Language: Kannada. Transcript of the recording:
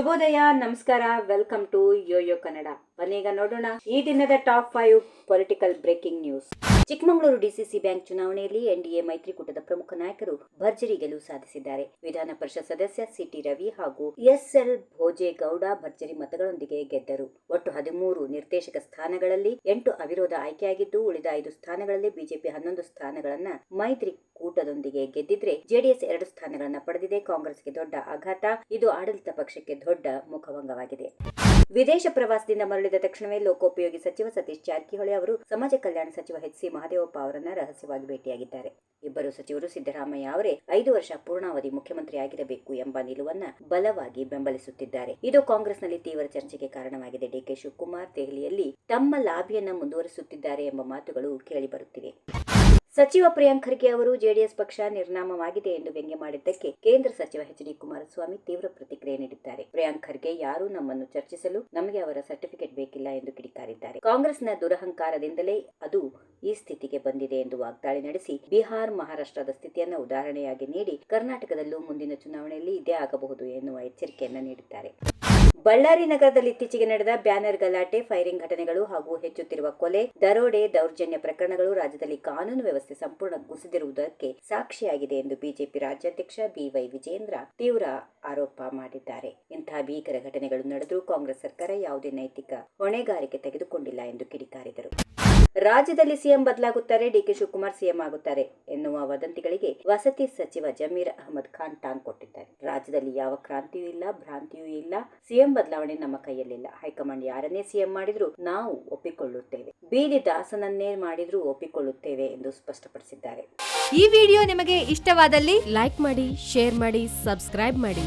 ಶುಭೋದಯ, ನಮಸ್ಕಾರ, ವೆಲ್ಕಮ್ ಟು ಯೋಯೋ ಕನ್ನಡ. ಬನ್ನೀಗ ನೋಡೋಣ ಈ ದಿನದ top 5 political breaking news. Chikkamagaluru DCC bank ಚುನಾವಣೆಯಲ್ಲಿ ಎನ್ಡಿಎ ಮೈತ್ರಿಕೂಟದ ಪ್ರಮುಖ ನಾಯಕರು ಭರ್ಜರಿ ಗೆಲುವು ಸಾಧಿಸಿದ್ದಾರೆ. ವಿಧಾನ ಪರಿಷತ್ ಸದಸ್ಯ ಸಿಟಿ ರವಿ ಹಾಗೂ ಎಸ್ಎಲ್ ಭೋಜೇಗೌಡ ಭರ್ಜರಿ ಮತಗಳೊಂದಿಗೆ ಗೆದ್ದರು. ಒಟ್ಟು 13 ನಿರ್ದೇಶಕ ಸ್ಥಾನಗಳಲ್ಲಿ 8 ಅವಿರೋಧ ಆಯ್ಕೆಯಾಗಿದ್ದು, ಉಳಿದ 5 ಸ್ಥಾನಗಳಲ್ಲಿ ಬಿಜೆಪಿ 11 ಸ್ಥಾನಗಳನ್ನ ಮೈತ್ರಿ ಕೂಟದೊಂದಿಗೆ ಗೆದ್ದಿದ್ರೆ ಜೆಡಿಎಸ್ 2 ಸ್ಥಾನಗಳನ್ನ ಪಡೆದಿದೆ. ಕಾಂಗ್ರೆಸ್ಗೆ ದೊಡ್ಡ ಆಘಾತ. ಇದು ಆಡಳಿತ ಪಕ್ಷಕ್ಕೆ ದೊಡ್ಡ ಮುಖಭಂಗವಾಗಿದೆ. ವಿದೇಶ ಪ್ರವಾಸದಿಂದ ಮರಳಿದ ತಕ್ಷಣವೇ ಲೋಕೋಪಯೋಗಿ ಸಚಿವ ಸತೀಶ್ ಜಾರಕಿಹೊಳಿ ಅವರು ಸಮಾಜ ಕಲ್ಯಾಣ ಸಚಿವ ಎಚ್ ಸಿ ಮಹದೇವಪ್ಪ ಅವರನ್ನ ರಹಸ್ಯವಾಗಿ ಭೇಟಿಯಾಗಿದ್ದಾರೆ. ಇಬ್ಬರು ಸಚಿವರು ಸಿದ್ದರಾಮಯ್ಯ ಅವರೇ 5 ವರ್ಷ ಪೂರ್ಣಾವಧಿ ಮುಖ್ಯಮಂತ್ರಿಯಾಗಿರಬೇಕು ಎಂಬ ನಿಲುವನ್ನ ಬಲವಾಗಿ ಬೆಂಬಲಿಸುತ್ತಿದ್ದಾರೆ. ಇದು ಕಾಂಗ್ರೆಸ್ನಲ್ಲಿ ತೀವ್ರ ಚರ್ಚೆಗೆ ಕಾರಣವಾಗಿದೆ. ಡಿಕೆ ಶಿವಕುಮಾರ್ ದೆಹಲಿಯಲ್ಲಿ ತಮ್ಮ ಲಾಬಿಯನ್ನ ಮುಂದುವರಿಸುತ್ತಿದ್ದಾರೆ ಎಂಬ ಮಾತುಗಳು ಕೇಳಿಬರುತ್ತಿವೆ. ಸಚಿವ ಪ್ರಿಯಾಂಕ್ ಖರ್ಗೆ ಅವರು ಜೆಡಿಎಸ್ ಪಕ್ಷ ನಿರ್ನಾಮವಾಗಿದೆ ಎಂದು ವ್ಯಂಗ್ಯ ಮಾಡಿದ್ದಕ್ಕೆ ಕೇಂದ್ರ ಸಚಿವ ಎಚ್ ಡಿ ಕುಮಾರಸ್ವಾಮಿ ತೀವ್ರ ಪ್ರತಿಕ್ರಿಯೆ ನೀಡಿದ್ದಾರೆ. ಪ್ರಿಯಾಂಕ್ ಖರ್ಗೆ ಯಾರೂ ನಮ್ಮನ್ನು ಚರ್ಚಿಸಲು ನಮಗೆ ಅವರ ಸರ್ಟಿಫಿಕೇಟ್ ಬೇಕಿಲ್ಲ ಎಂದು ಕಿಡಿಕಾರಿದ್ದಾರೆ. ಕಾಂಗ್ರೆಸ್ನ ದುರಹಂಕಾರದಿಂದಲೇ ಅದು ಈ ಸ್ಥಿತಿಗೆ ಬಂದಿದೆ ಎಂದು ವಾಗ್ದಾಳಿ ನಡೆಸಿ ಬಿಹಾರ್, ಮಹಾರಾಷ್ಟ್ರದ ಸ್ಥಿತಿಯನ್ನು ಉದಾಹರಣೆಯಾಗಿ ನೀಡಿ ಕರ್ನಾಟಕದಲ್ಲೂ ಮುಂದಿನ ಚುನಾವಣೆಯಲ್ಲಿ ಇದೇ ಆಗಬಹುದು ಎನ್ನುವ ಎಚ್ಚರಿಕೆಯನ್ನ ನೀಡಿದ್ದಾರೆ. ಬಳ್ಳಾರಿ ನಗರದಲ್ಲಿ ಇತ್ತೀಚೆಗೆ ನಡೆದ ಬ್ಯಾನರ್ ಗಲಾಟೆ, ಫೈರಿಂಗ್ ಘಟನೆಗಳು ಹಾಗೂ ಹೆಚ್ಚುತ್ತಿರುವ ಕೊಲೆ, ದರೋಡೆ, ದೌರ್ಜನ್ಯ ಪ್ರಕರಣಗಳು ರಾಜ್ಯದಲ್ಲಿ ಕಾನೂನು ವ್ಯವಸ್ಥೆ ಸಂಪೂರ್ಣ ಕುಸಿದಿರುವುದಕ್ಕೆ ಸಾಕ್ಷಿಯಾಗಿದೆ ಎಂದು ಬಿಜೆಪಿ ರಾಜ್ಯಾಧ್ಯಕ್ಷ ಬಿವೈ ವಿಜಯೇಂದ್ರ ತೀವ್ರ ಆರೋಪ ಮಾಡಿದ್ದಾರೆ. ಇಂತಹ ಭೀಕರ ಘಟನೆಗಳು ನಡೆದರೂ ಕಾಂಗ್ರೆಸ್ ಸರ್ಕಾರ ಯಾವುದೇ ನೈತಿಕ ಹೊಣೆಗಾರಿಕೆ ತೆಗೆದುಕೊಂಡಿಲ್ಲ ಎಂದು ಕಿಡಿಕಾರಿದರು. ರಾಜ್ಯದಲ್ಲಿ ಸಿಎಂ ಬದಲಾಗುತ್ತಾರೆ, ಡಿಕೆ ಶಿವಕುಮಾರ್ ಸಿಎಂ ಆಗುತ್ತಾರೆ ಎನ್ನುವ ವದಂತಿಗಳಿಗೆ ವಸತಿ ಸಚಿವ ಜಮೀರ್ ಅಹಮದ್ ಖಾನ್ ಟಾಂಗ್ ಕೊಟ್ಟಿದ್ದಾರೆ. ರಾಜ್ಯದಲ್ಲಿ ಯಾವ ಕ್ರಾಂತಿಯೂ ಇಲ್ಲ, ಭ್ರಾಂತಿಯೂ ಇಲ್ಲ. ಸಿಎಂ ಬದಲಾವಣೆ ನಮ್ಮ ಕೈಯಲ್ಲಿಲ್ಲ. ಹೈಕಮಾಂಡ್ ಯಾರನ್ನೇ ಸಿಎಂ ಮಾಡಿದ್ರೂ ನಾವು ಒಪ್ಪಿಕೊಳ್ಳುತ್ತೇವೆ. ಬೀದಿ ದಾಸನನ್ನೇ ಮಾಡಿದ್ರೂ ಒಪ್ಪಿಕೊಳ್ಳುತ್ತೇವೆ ಎಂದು ಸ್ಪಷ್ಟಪಡಿಸಿದ್ದಾರೆ. ಈ ವಿಡಿಯೋ ನಿಮಗೆ ಇಷ್ಟವಾದಲ್ಲಿ ಲೈಕ್ ಮಾಡಿ, ಶೇರ್ ಮಾಡಿ, ಸಬ್ಸ್ಕ್ರೈಬ್ ಮಾಡಿ.